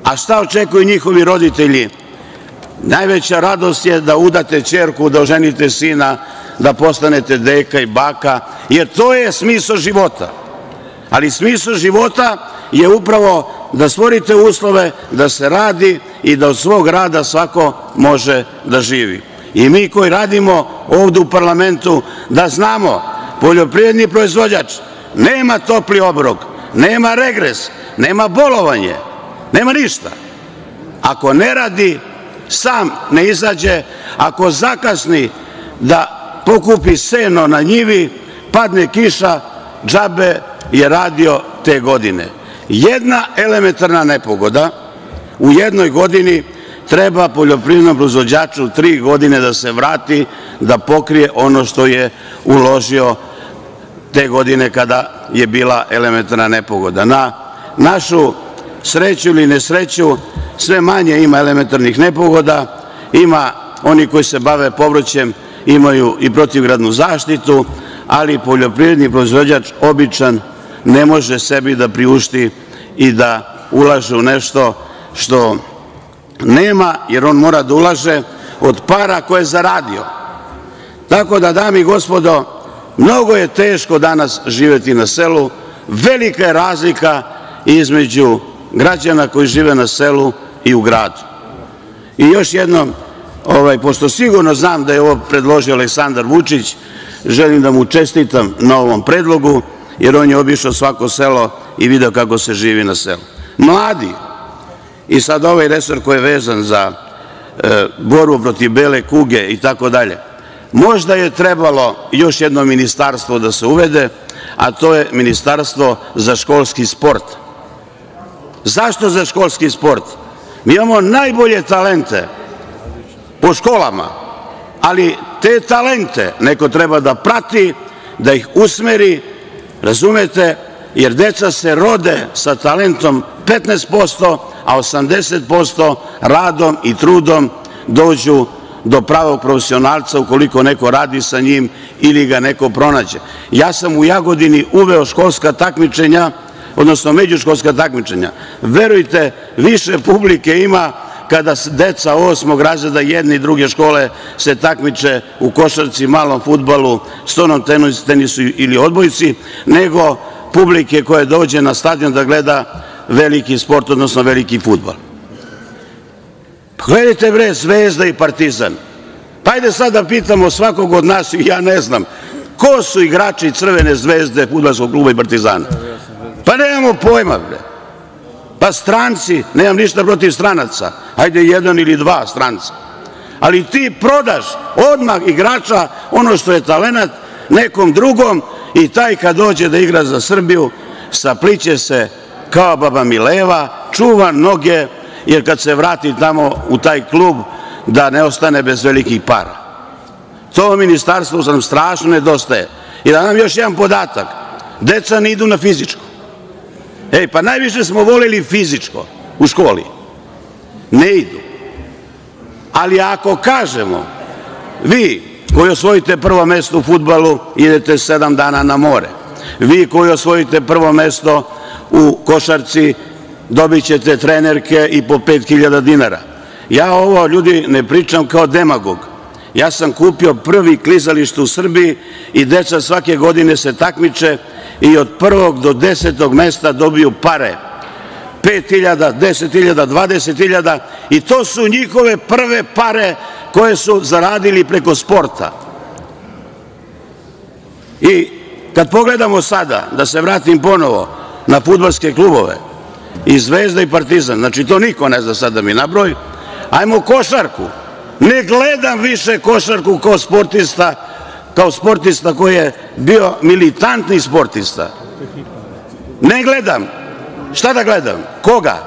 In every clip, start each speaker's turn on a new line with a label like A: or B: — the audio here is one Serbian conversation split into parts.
A: A šta očekuju njihovi roditelji? Najveća radost je da udate ćerku, da oženite sina, da postanete deka i baka, jer to je smisao života. Ali smisao života je upravo da stvorite uslove da se radi i da od svog rada svako može da živi. I mi koji radimo ovde u parlamentu da znamo, poljoprivredni proizvođač nema topli obrok, nema regres, nema bolovanje, nema ništa. Ako ne radi, sam ne izađe, ako zakasni da pokupi seno na njivi, padne kiša, džabe je radio te godine. Jedna elementarna nepogoda u jednoj godini treba poljoprivrednom proizvođaču 3 godine da se vrati, da pokrije ono što je uložio te godine kada je bila elementarna nepogoda. Na našu sreću ili nesreću, sve manje ima elementarnih nepogoda, ima oni koji se bave povrćem, imaju i protivgradnu zaštitu, ali poljoprivredni proizvođač običan ne može sebi da priušti i da ulaže u nešto što nema, jer on mora da ulaže od para koje je zaradio. Tako da, dame i gospodo, mnogo je teško danas živeti na selu, velika je razlika između građana koji žive na selu i u gradu. I još jednom, pošto sigurno znam da je ovo predložio Aleksandar Vučić, želim da mu čestitam na ovom predlogu, jer on je obišao svako selo i video kako se živi na selu. Mladi, i sad ovaj resor koji je vezan za borbu protiv bele kuge i tako dalje, možda je trebalo još jedno ministarstvo da se uvede, a to je ministarstvo za školski sport. Zašto za školski sport? Mi imamo najbolje talente po školama, ali te talente neko treba da prati, da ih usmeri, razumete, jer deca se rode sa talentom 15%, a 80% radom i trudom dođu do pravog profesionalca ukoliko neko radi sa njim ili ga neko pronađe. Ja sam u Jagodini uveo školska takmičenja, odnosno međuškolska takmičenja. Verujte, više publike ima kada deca 8. razreda jedne i druge škole se takmiče u košarci, malom fudbalu, stonom tenisu ili odbojci, nego publike koje dođe na stadion da gleda veliki sport, odnosno veliki fudbal. Gledajte bre, Zvezda i Partizan. Pa ajde sad da pitamo svakog od nas, ja ne znam, ko su igrači Crvene zvezde, fudbalskog kluba i Partizana? Pa nemamo pojma, bre. Pa stranci, nemam ništa protiv stranaca, ajde 1 ili 2 stranca. Ali ti prodaš odmah igrača, ono što je talenat, nekom drugom i taj kad dođe da igra za Srbiju, sapliće se kao baba Mileva, čuva noge, jer kad se vrati tamo u taj klub, da ne ostane bez velikih para. To ministarstvo nam strašno nedostaje. I da nam još jedan podatak, deca ne idu na fizičko. Pa najviše smo voleli fizičko u školi. Ne idu. Ali ako kažemo, vi koji osvojite prvo mesto u fudbalu, idete 7 dana na more. Vi koji osvojite prvo mesto u košarci, dobit ćete trenerke i po 5.000 dinara. Ja ovo, ljudi, ne pričam kao demagog. Ja sam kupio prvi klizalište u Srbiji i deca svake godine se takmiče i od 1. do 10. mesta dobiju pare. 5.000, 10.000, 20.000 i to su njihove prve pare koje su zaradili preko sporta. I kad pogledamo sada, da se vratim ponovo na fudbalske klubove, i Zvezda i Partizan, znači to niko ne zna sad da mi nabroji, ajmo košarku. Ne gledam više košarku kao sportista koji je bio militantni sportista. Ne gledam. Šta da gledam? Koga?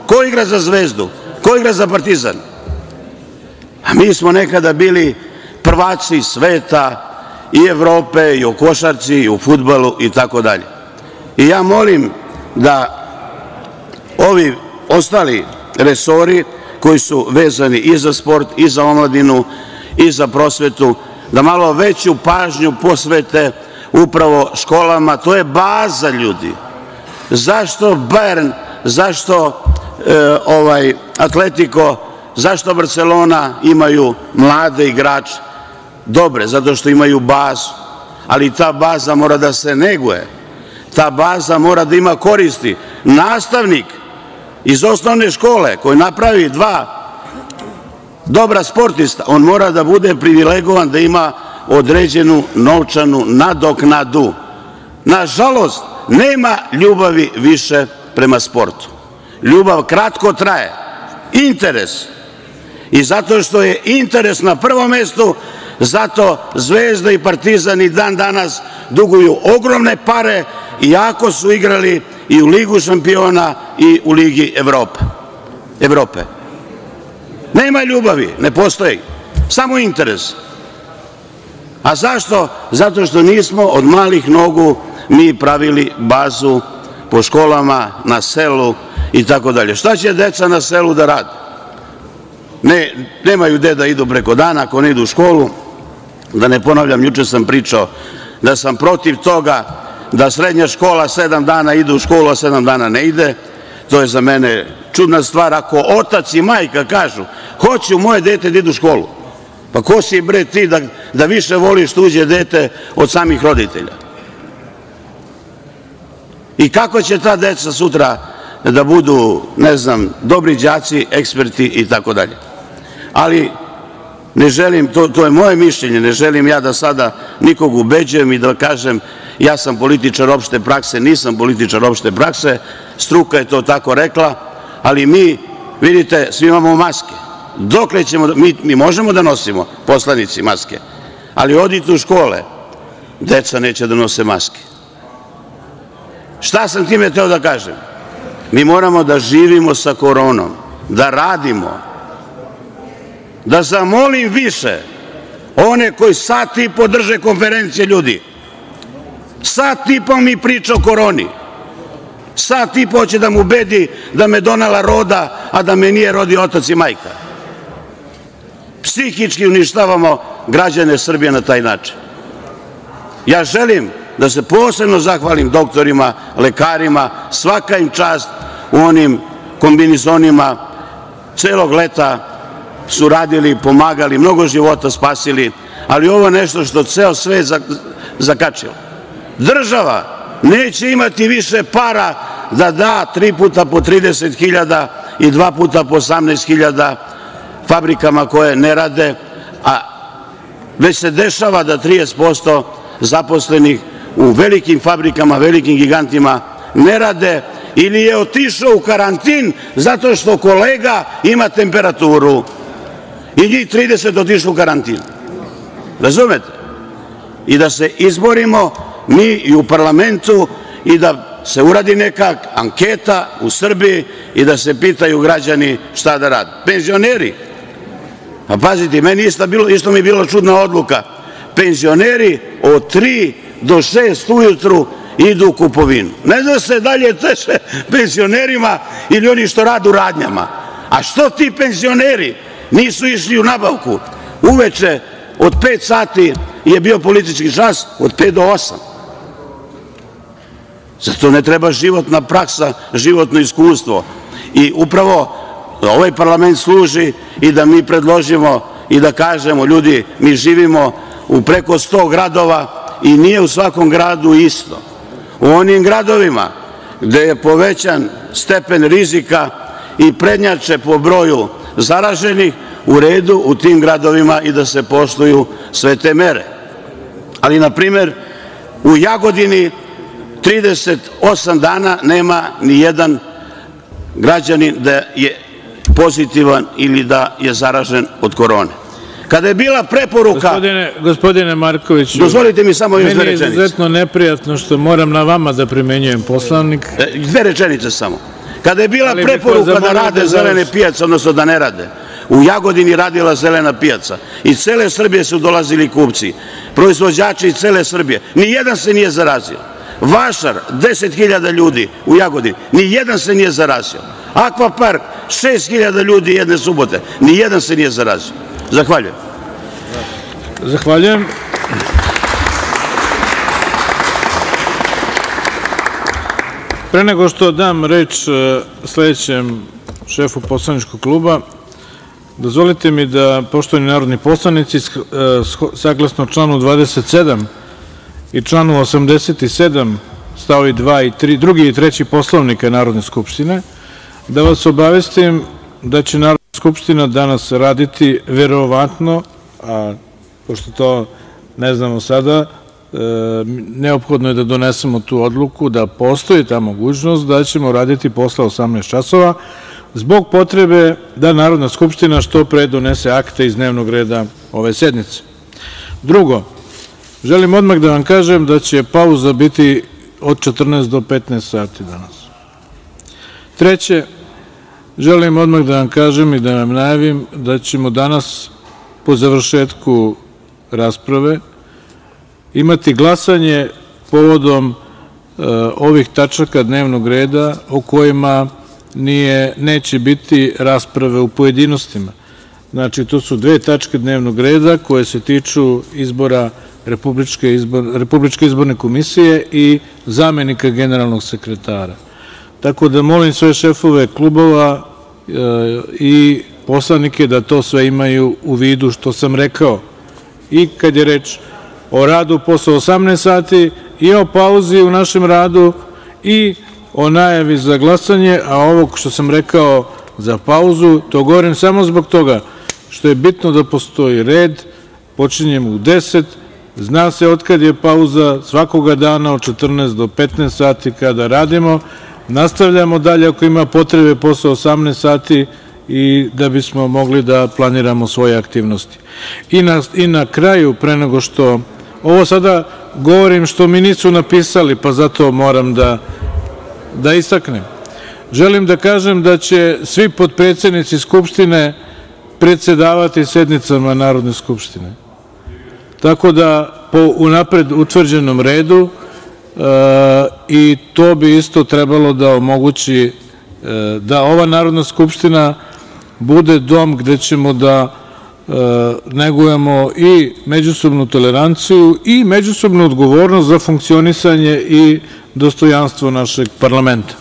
A: Ko igra za Zvezdu? Ko igra za Partizan? A mi smo nekada bili prvaci sveta i Evrope i u košarci i u fudbalu i tako dalje. I ja molim da ovi ostali resori koji su vezani i za sport i za omladinu i za prosvetu, da malo veću pažnju posvete upravo školama. To je baza, ljudi. Zašto Bern, zašto Atletico, zašto Barcelona imaju mlade igrače? Dobre, zato što imaju bazu, ali ta baza mora da se neguje. Ta baza mora da ima koristi. Nastavnik iz osnovne škole koji napravi 2 dobra sportista, on mora da bude privilegovan, da ima određenu novčanu nadoknadu. Nažalost, nema ljubavi više prema sportu. Ljubav kratko traje. Interes. I zato što je interes na prvom mestu, zato Zvezda i Partizan i dan danas duguju ogromne pare, iako su igrali i u Ligu šampiona i u Ligi Evrope. Nema ljubavi, ne postoji. Samo interes. A zašto? Zato što nismo od malih nogu mi pravili bazu po školama, na selu i tako dalje. Šta će deca na selu da rade? Nemaju gde da idu preko dana ako ne idu u školu. Da ne ponavljam, juče sam pričao da sam protiv toga da srednja škola 7 dana ide u školu, a 7 dana ne ide. To je za mene čudna stvar. Ako otac i majka kažu hoću moje dete da ide u školu, pa ko si bre ti da više voliš tuđe dete od samih roditelja? I kako će ta deca sutra da budu, ne znam, dobri đaci, eksperti i tako dalje? Ali ne želim, to je moje mišljenje, ne želim ja da sada nikog ubeđujem i da kažem ja sam političar opšte prakse. Nisam političar opšte prakse, struka je to tako rekla, ali mi, vidite, svi imamo maske. Dokle ćemo, mi možemo da nosimo, poslanici, maske, ali odite u škole, deca neće da nose maske. Šta sam time hteo da kažem? Mi moramo da živimo sa koronom, da radimo, da zamolim više one koji sat i po drže konferencije, ljudi. Sat i po mi priča o koroni. Sat i po hoće da mu ubedi da me donela roda, a da me nije rodio otac i majka. Psihički uništavamo građane Srbije na taj način. Ja želim da se posebno zahvalim doktorima, lekarima, svaka im čast u onim kombinizonima, celog leta su radili, pomagali, mnogo života spasili, ali ovo je nešto što ceo svet zakačilo. Država neće imati više para da da 3 puta po 30.000 i 2 puta po 18.000 fabrikama koje ne rade, a već se dešava da 30% zaposlenih u velikim fabrikama, velikim gigantima ne rade ili je otišao u karantin zato što kolega ima temperaturu i njih 30 otišlo u karantin. Razumete? I da se izborimo mi i u parlamentu i da se uradi neka anketa u Srbiji i da se pitaju građani šta da rade. Penzioneri, pa pazite, meni isto mi je bila čudna odluka. Penzioneri od 3 do 6 ujutru idu u kupovinu. Ne zna se dalje teše penzionerima ili oni što rade u radnjama. A što ti penzioneri nisu išli u nabavku? Uveče od 5 sati je bio politički čas, od 5 do 8. Zato ne treba životna praksa, životno iskustvo. I upravo ovaj parlament služi i da mi predložimo i da kažemo, ljudi, mi živimo u preko 100 gradova i nije u svakom gradu isto. U onim gradovima gde je povećan stepen rizika i prednjače po broju zaraženih, u redu u tim gradovima i da se poštuju sve te mere. Ali, na primer, u Jagodini 38 dana nema ni jedan građanin da je pozitivan ili da je zaražen od korone. Kada je bila preporuka...
B: Gospodine Markoviću,
A: dozvolite mi samo još 2 rečenice.
B: Meni je izuzetno neprijatno što moram na vama da primenjujem Poslovnik.
A: 2 rečenice samo. Kada je bila preporuka da rade zelene pijace, odnosno da ne rade, u Jagodini radila zelena pijaca. Iz cele Srbije su dolazili kupci, proizvođači iz cele Srbije. Nijedan se nije zarazio. Vašar, 10.000 ljudi u Jagodini, nijedan se nije zarazio. Akvapark, 6.000 ljudi jedne subote, nijedan se nije zarazio. Zahvaljujem.
B: Zahvaljujem. Pre nego što dam reč sledećem šefu poslaničkog kluba, dozvolite mi da, poštovani narodni poslanici, saglasno članu 27 i članu 87 stavovi 2 i 3, drugi i treći Poslovnika Narodne skupštine, da vas obavestim da će Narodna skupština danas raditi verovatno, a pošto to ne znamo sada, neophodno je da donesemo tu odluku, da postoji ta mogućnost da ćemo raditi posle 18 časova, zbog potrebe da Narodna skupština što pre donese akte iz dnevnog reda ove sednice. Drugo, želim odmah da vam kažem da će pauza biti od 14 do 15 sati danas. Treće, želim odmah da vam kažem i da vam najavim da ćemo danas po završetku rasprave imati glasanje povodom ovih tačaka dnevnog reda o kojima neće biti rasprave u pojedinostima. Znači, to su dve tačke dnevnog reda koje se tiču izbora Republičke izborne komisije i zamenika generalnog sekretara. Tako da molim sve šefove klubova i poslanike da to sve imaju u vidu što sam rekao. I kad je reč o radu posle 18 sati i o pauzi u našem radu i o najavi za glasanje, a ovog što sam rekao za pauzu, to govorim samo zbog toga što je bitno da postoji red, počinjemo u 10, zna se od kad je pauza, svakoga dana od 14 do 15 sati kada radimo, nastavljamo dalje ako ima potrebe posle 18 sati i da bismo mogli da planiramo svoje aktivnosti. I na kraju, pre nego što, ovo sada govorim što mi nisu napisali, pa zato moram da istaknem. Želim da kažem da će svi potpredsednici Skupštine predsedavati sednicama Narodne skupštine. Tako da po unapred utvrđenom redu i to bi isto trebalo da omogući da ova Narodna skupština bude dom gde ćemo da negujemo i međusobnu toleranciju i međusobnu odgovornost za funkcionisanje i dostojanstvo našeg parlamenta.